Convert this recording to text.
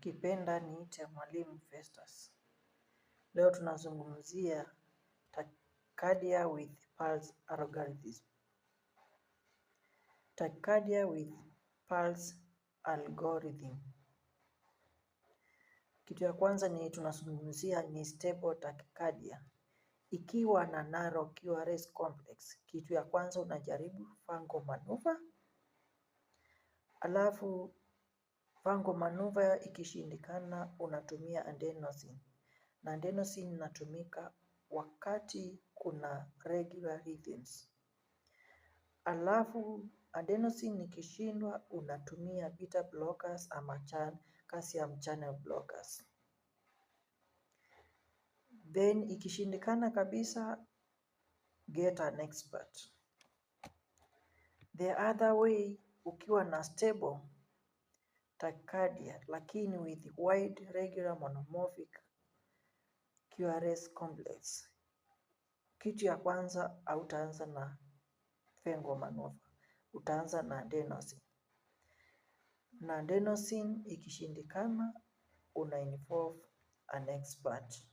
Ukipenda niite Mwalimu Festus. Leo tunazungumzia tachycardia with pulse algorithm. Tachycardia with pulse algorithm. Kitu ya kwanza ni tunazungumzia ni stable tachycardia. Ikiwa na narrow QRS complex, kitu ya kwanza unajaribu fungal maneuver. Alafu fungal maneuver ikishindikana unatumia adenosine. Na adenosine inatumika wakati kuna regular rhythms. Alafu adenosine ikishindwa unatumia beta blockers ama calcium channel blockers. Then ikishindikana kabisa, get an expert. The other way, ukiwa na stable tachycardia lakini with wide regular monomorphic QRS complex, kitu ya kwanza hautaanza na fungal maneuver, utaanza na adenosine. Na adenosine ikishindikana una involve an expert.